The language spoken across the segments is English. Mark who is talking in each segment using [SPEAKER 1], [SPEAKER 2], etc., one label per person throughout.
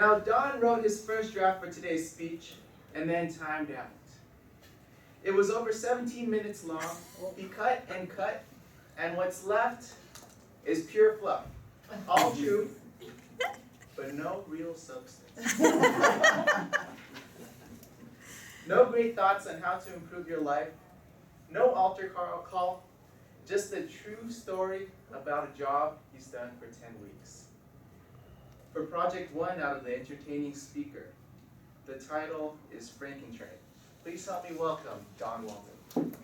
[SPEAKER 1] Now, Don wrote his first draft for today's speech and then timed out. It was over 17 minutes long. He cut, and what's left is pure fluff. All true, but no real substance. No great thoughts on how to improve your life. No altar call. Just a true story about a job he's done for 10 weeks. For Project 1 out of the entertaining speaker, the title is FrankenTrain. Please help me welcome Don Welton.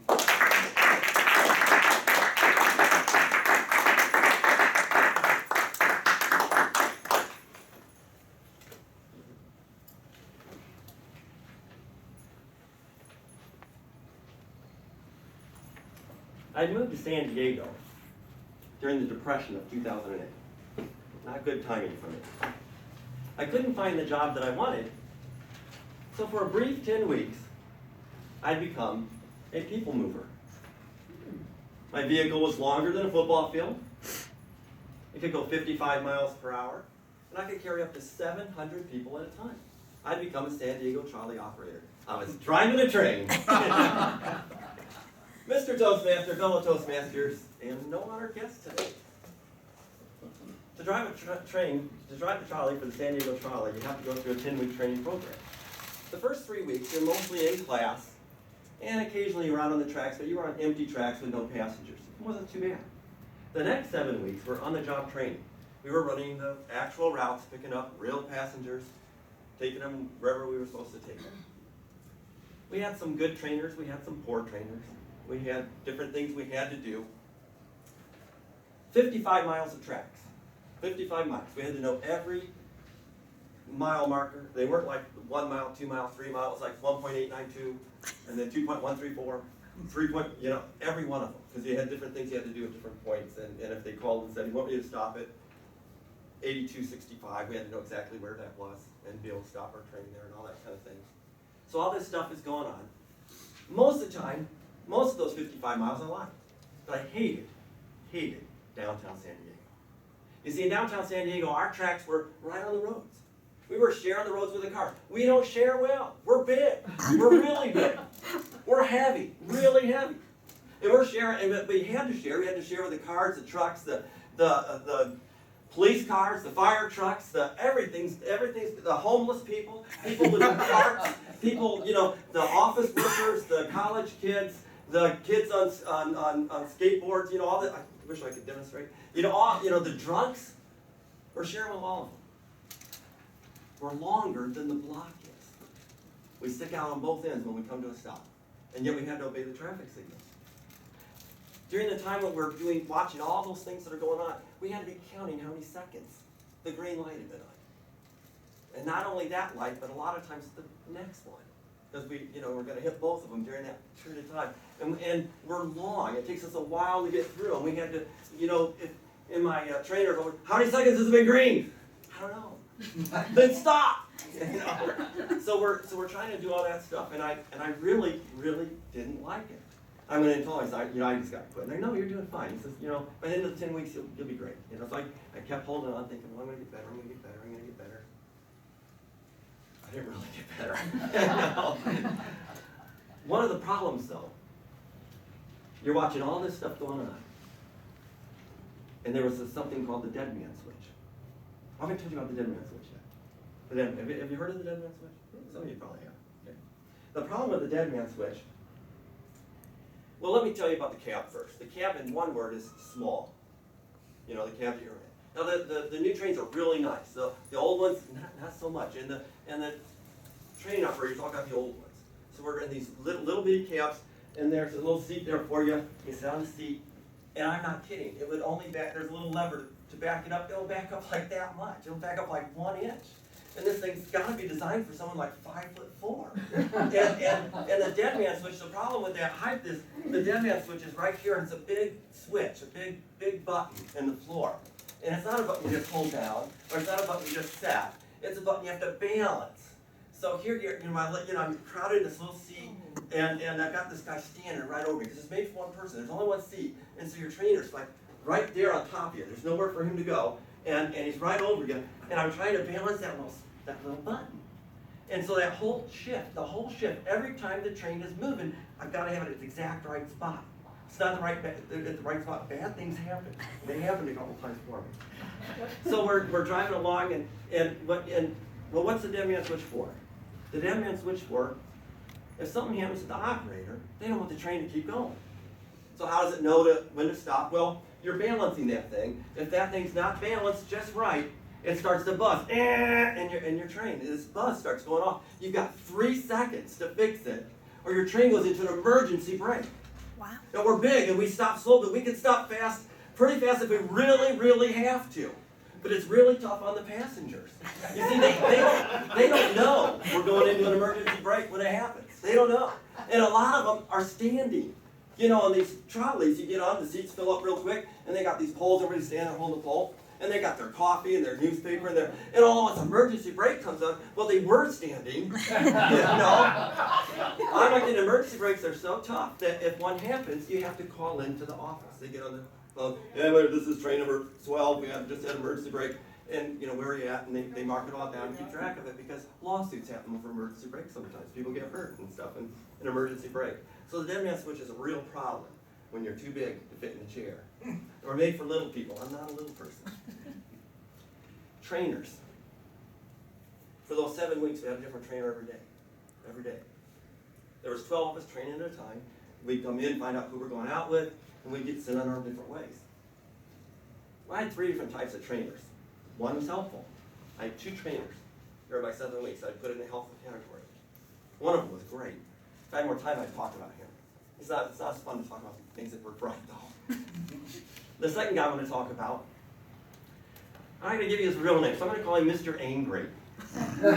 [SPEAKER 2] I moved to San Diego during the Depression of 2008. Not good timing for me. I couldn't find the job that I wanted, so for a brief 10 weeks, I'd become a people mover. My vehicle was longer than a football field. It could go 55 miles per hour, and I could carry up to 700 people at a time. I'd become a San Diego trolley operator. I was driving a train. Mr. Toastmaster, fellow Toastmasters, and no honored guests today. To drive a trolley for the San Diego trolley, you have to go through a 10-week training program. The first 3 weeks, you're mostly in class, and occasionally you're out on the tracks, but you were on empty tracks with no passengers. It wasn't too bad. The next 7 weeks were on-the-job training. We were running the actual routes, picking up real passengers, taking them wherever we were supposed to take them. We had some good trainers, we had some poor trainers. We had different things we had to do. 55 miles of tracks. 55 miles. We had to know every mile marker. They weren't like 1 mile, 2 miles, 3 miles, like 1.892, and then 2.134, 3 point, every one of them. Because you had different things you had to do at different points. And if they called and said, you want me to stop at 8265, we had to know exactly where that was and be able to stop our train there and all that kind of thing. So all this stuff is going on. Most of the time, most of those 55 miles I liked, but I hated downtown San Diego. You see, in downtown San Diego, our tracks were right on the roads. We were sharing the roads with the cars. We don't share well. We're big. We're really big. We're heavy, really heavy. And we're sharing, and we had to share. We had to share with the cars, the trucks, the police cars, the fire trucks, everything's the homeless people with the carts, people, the office workers, the college kids, the kids on skateboards, all that. I wish I could demonstrate. The drunks. We're sharing with all of them. We're longer than the block is. We stick out on both ends when we come to a stop, and yet we had to obey the traffic signals. During the time when we're watching all those things that are going on, we had to be counting how many seconds the green light had been on. And not only that light, but a lot of times the next one. Because we're going to hit both of them during that period of time. And we're long. It takes us a while to get through. And we had to, if in my trainer, how many seconds has it been green? I don't know. Then stop. So we're trying to do all that stuff. And I really, really didn't like it. I went in and told him, I just got to quit. And they're like, no, you're doing fine. He says, by the end of the 10 weeks, you'll be great. So I kept holding on, thinking, well, I'm going to get better, I'm going to get better, I'm going to get better. I didn't really get better. One of the problems, though, you're watching all this stuff going on, and there was something called the dead man switch. I haven't told you about the dead man switch yet. Have you heard of the dead man switch? Some of you probably have. Okay. The problem with the dead man switch, well, let me tell you about the cab first. The cab, in one word, is small. The cab that you're in. Now, the new trains are really nice. The old ones, not so much. And the train operators all got the old ones. So we're in these little bitty cabs, and there's a little seat there for you. You sit on the seat, and I'm not kidding. It would only there's a little lever to back it up. It'll back up like that much. It'll back up like 1 inch. And this thing's got to be designed for someone like 5'4". and the dead man switch, the problem with that height is the dead man switch is right here, and it's a big switch, a big button in the floor. And it's not a button you just hold down, or it's not a button you just set. It's a button you have to balance. So here, I'm crowded in this little seat, and I've got this guy standing right over me, because it's made for one person. There's only one seat, and so your trainer's like right there on top of you. There's nowhere for him to go, and he's right over you. And I'm trying to balance that little that little button. And so that whole shift, every time the train is moving, I've got to have it at the exact right spot. It's not at the right spot. Bad things happen. They happened a couple times for me. So we're driving along, what's the dead man switch for? The dead man switch for, if something happens to the operator, they don't want the train to keep going. So how does it know when to stop? Well, you're balancing that thing. If that thing's not balanced just right, it starts to buzz, and your train, this buzz starts going off. You've got 3 seconds to fix it, or your train goes into an emergency brake.
[SPEAKER 3] Wow.
[SPEAKER 2] Now we're big and we stop slow, but we can stop pretty fast if we really, really have to. But it's really tough on the passengers. You see, they don't know we're going into an emergency brake when it happens. They don't know. And a lot of them are standing. You know, on these trolleys, you get on, the seats fill up real quick, and they got these poles, everybody standing there holding the pole. And they got their coffee and their newspaper and all this emergency brake comes on. Well, they were standing, you know. I'm like, the emergency brakes are so tough that if one happens, you have to call into the office. They get on the phone, yeah, this is train number 12, we have just had an emergency brake. And, you know, where are you at? And they mark it all down and keep track of it because lawsuits happen for emergency brakes sometimes. People get hurt and stuff in an emergency brake. So the dead man switch is a real problem when you're too big to fit in the chair. Or made for little people. I'm not a little person. Trainers. For those 7 weeks, we had a different trainer every day. Every day. There was 12 of us training at a time. We'd come in, find out who we're going out with, and we'd get sent on our different ways. Well, I had 3 different types of trainers. One was helpful. I had 2 trainers during my 7 weeks. I'd put it in the helpful category. One of them was great. If I had more time, I'd talk about him. It's not as fun to talk about things that work right, though. The second guy I want to talk about, I'm going to give you his real name, so I'm going to call him Mr. Angry. We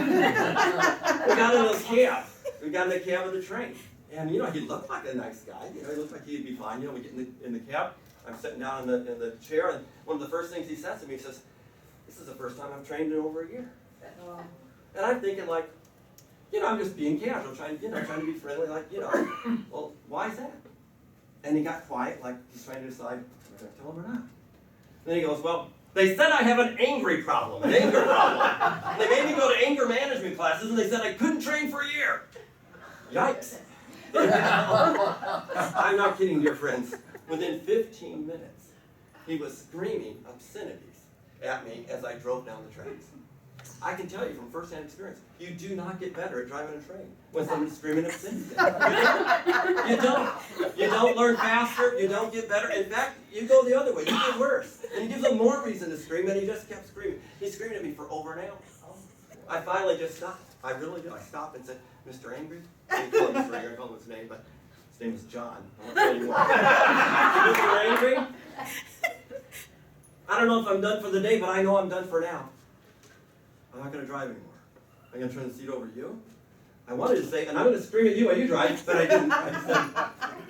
[SPEAKER 2] got in the cab. We got in the cab of the train. And, you know, he looked like a nice guy. You know, he looked like he'd be fine. You know, we get in the cab. I'm sitting down in the chair, and one of the first things he says to me, he says, this is the first time I've trained in over a year. And I'm thinking, like, you know, I'm just being casual, trying to be friendly, like, you know. Well, why is that? And he got quiet, like he's trying to decide, am I going to tell him or not? Then he goes, well, they said I have an anger problem. They made me go to anger management classes, and they said I couldn't train for a year. Yikes. I'm not kidding, dear friends. Within 15 minutes, he was screaming obscenities at me as I drove down the tracks. I can tell you from first-hand experience, you do not get better at driving a train when somebody's screaming obscenities at you. You don't. You don't learn faster. You don't get better. In fact, you go the other way. You get worse. And you give them more reason to scream, and he just kept screaming. He screamed at me for over an hour. I finally just stopped. I really did. I stopped and said, Mr. Angry? I didn't call him Mr. Angry. I called him his name, but his name was John. I won't tell you why. Mr. Angry? I don't know if I'm done for the day, but I know I'm done for now. I'm not going to drive anymore. I'm going to turn the seat over to you. I wanted to say, and I'm going to scream at you while you drive, but I didn't. I just said,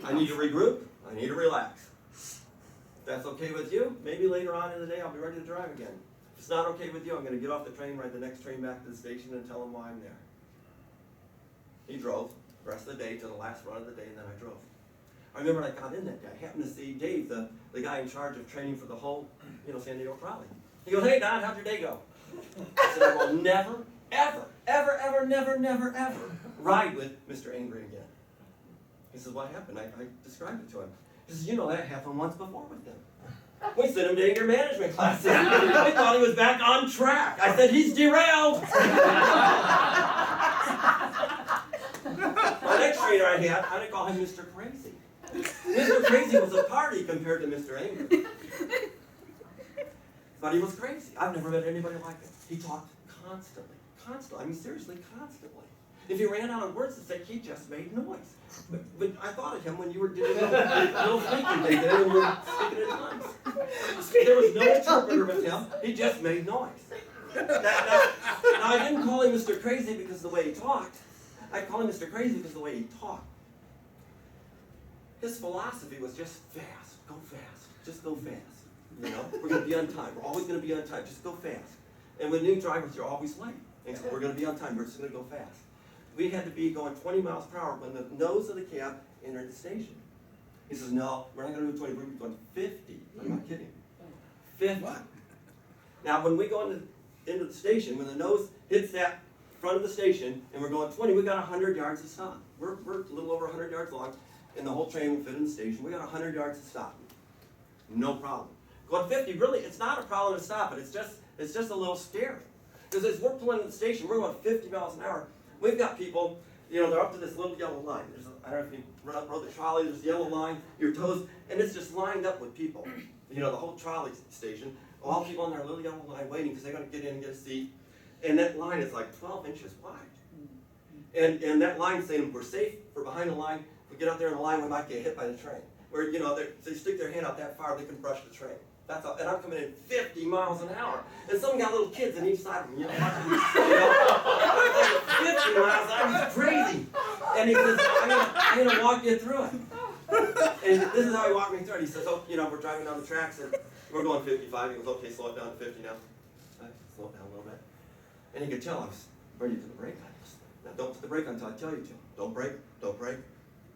[SPEAKER 2] I need to regroup. I need to relax. If that's okay with you, maybe later on in the day I'll be ready to drive again. If it's not okay with you, I'm going to get off the train, ride the next train back to the station, and tell him why I'm there. He drove the rest of the day to the last run of the day, and then I drove. I remember when I got in that day, I happened to see Dave, the guy in charge of training for the whole, San Diego trolley. He goes, hey, Don, how'd your day go? I said, I will never, ever, ever, ever, never, never, ever ride with Mr. Angry again. He says, what happened? I described it to him. He says, you know, that happened once before with him. We sent him to anger management classes. We thought he was back on track. I said, he's derailed. My next trainer I didn't call him Mr. Crazy. Mr. Crazy was a party compared to Mr. Angry. But he was crazy. I've never met anybody like him. He talked constantly. Constantly. I mean, seriously, constantly. If he ran out of words to say, he just made noise. But I thought of him when you were doing little speaking thing there, when you were speaking in tongues. There was no interpreter with him. He just made noise. Now, I didn't call him Mr. Crazy because of the way he talked. I call him Mr. Crazy because of the way he talked. His philosophy was just fast. Go fast. Just go fast. You know, we're going to be on time. We're always going to be on time. Just go fast. And with new drivers, you're always late. And so we're going to be on time. We're just going to go fast. We had to be going 20 miles per hour when the nose of the cab entered the station. He says, no, we're not going to do 20. We're going to be going 50. I'm not kidding. 50. What? Now, when we go into the station, when the nose hits that front of the station, and we're going 20, we got 100 yards to stop. We're a little over 100 yards long, and the whole train will fit in the station. We got 100 yards to stop. No problem. Going 50, really, it's not a problem to stop it. It's just a little scary. Because as we're pulling in the station, we're going 50 miles an hour. We've got people, you know, they're up to this little yellow line. I don't know if you rode the trolley, there's a yellow line, your toes, and it's just lined up with people. You know, the whole trolley station, all people on their little yellow line waiting because they're going to get in and get a seat. And that line is like 12 inches wide. And that line saying we're safe, we're behind the line, if we get out there in the line, we might get hit by the train. Where, you know, they stick their hand out that far, they can brush the train. That's all. And I'm coming in 50 miles an hour. And some got little kids on each side of them, you know, watching me, you know. 50 miles an hour, he's crazy. And he says, I'm gonna walk you through it. And this is how he walked me through it. He says, oh, you know, we're driving down the tracks and we're going 55. He goes, okay, slow it down to 50 now. I slow it down a little bit. And he could tell I was ready to put the brake on. Now don't put the brake on until I tell you to. Don't brake, don't brake,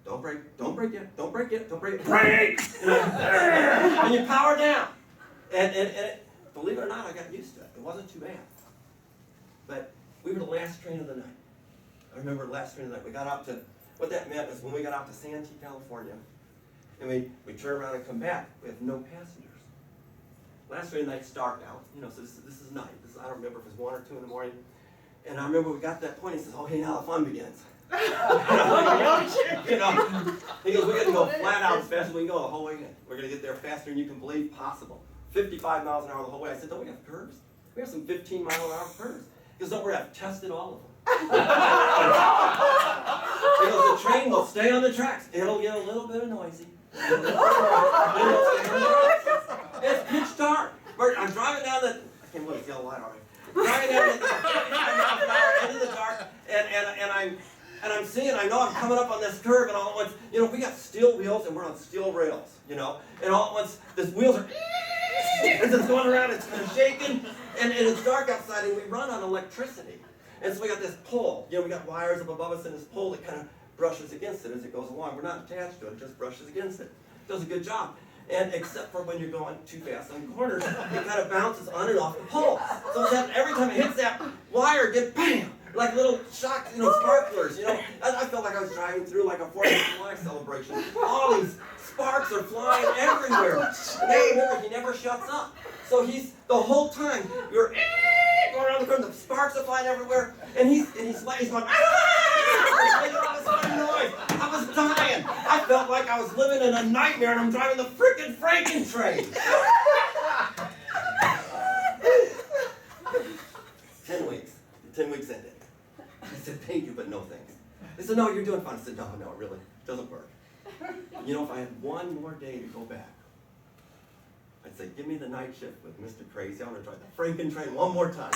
[SPEAKER 2] don't brake, don't brake yet, don't brake yet, don't brake. Brake! And you power down. And it, believe it or not, I got used to it. It wasn't too bad. But we were the last train of the night. I remember the last train of the night. We got out to, what that meant was when we got out to Santee, California, and we turn around and come back, we have no passengers. Last train of the night, it's dark out, you know, so this is night. I don't remember if it was 1 or 2 in the morning. And I remember we got to that point, he says, okay, now the fun begins. You know, he goes, we're going to go flat out as fast as we can go the whole way in. We're going to get there faster than you can believe possible. 55 miles an hour the whole way. I said, don't we have curves? We have some 15-mile-an-hour curves. He goes, don't worry, I've tested all of them. He goes, the train will stay on the tracks. It'll get a little bit noisy. It'll stay on the tracks. It's pitch dark. I'm driving down the, I can't believe it's yellow light already. Driving down the 55 miles an hour into the dark, and I'm seeing, I know I'm coming up on this curve, and all at once, you know, we got steel wheels and we're on steel rails, you know, and all at once, the wheels are, as it's going around, it's kind of shaking, and it's dark outside, and we run on electricity. And so we got this pole, you know, we got wires up above us, and this pole that kind of brushes against it as it goes along. We're not attached to it, it just brushes against it. Does a good job. And except for when you're going too fast on corners, it kind of bounces on and off the pole. So that every time it hits that wire, it gets bam! Like little shocks, you know, sparklers, you know. I felt like I was driving through like a 4th of July celebration. All these sparks are flying everywhere. And then remember, he never shuts up. So he's, the whole time, you're going around the corner, the sparks are flying everywhere, and he's going, making all this funny noise. I was dying. I felt like I was living in a nightmare, and I'm driving the frickin' FrankenTrain. 10 weeks. 10 weeks ended. I said, thank you, but no thanks. They said, no, you're doing fine. I said, no, really, it doesn't work. You know, if I had one more day to go back, I'd say, give me the night shift with Mr. Crazy. I want to drive the FrankenTrain one more time.